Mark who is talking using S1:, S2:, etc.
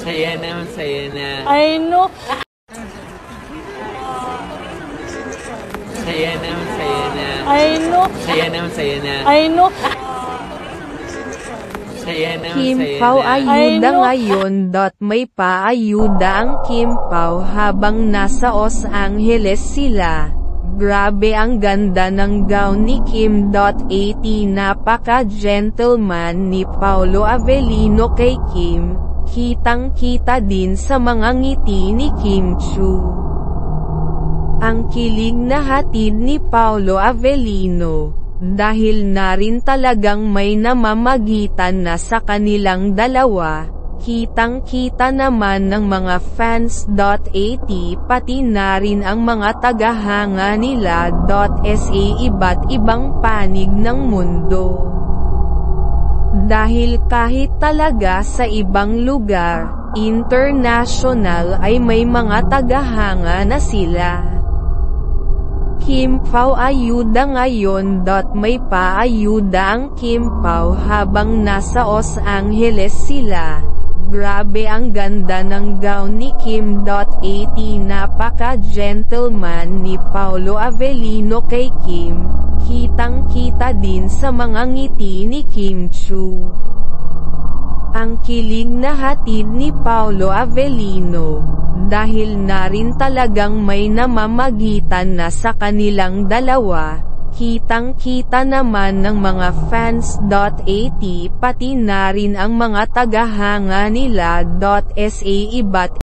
S1: Saya na, masaya na.
S2: I know.
S1: Saya na, masaya na.
S2: I know.
S1: Saya na, masaya na.
S2: I know.
S1: Saya na,
S3: Kim
S1: masaya
S3: Pao
S1: na.
S3: ayuda ngayon. May paayuda ang Kim Pao habang nasa Los Angeles sila. Grabe ang ganda ng gown ni Kim. Napaka-gentleman ni Paolo Avellino kay Kim. Kitang-kita din sa mga ngiti ni Kim Chu. Ang kilig na hatid ni Paolo Avellino, dahil na rin talagang may namamagitan na sa kanilang dalawa. Kitang-kita naman ng mga fans.at pati na rin ang mga tagahanga nila. Sa iba't ibang panig ng mundo. Dahil kahit talaga sa ibang lugar, international ay may mga tagahanga na sila. Kim Pao ayuda ngayon. May paayuda ang Kim Pao habang nasa Los Angeles sila. Grabe ang ganda ng gown ni Kim. Napaka-gentleman ni Paolo Avellino kay Kim. Kitang-kita din sa mga ngiti ni Kim Chu. Ang kilig na hatid ni Paolo Avellino, dahil na rin talagang may namamagitan na sa kanilang dalawa. Kitang-kita naman ng mga fans.at pati na rin ang mga tagahanga nila. Sa iba't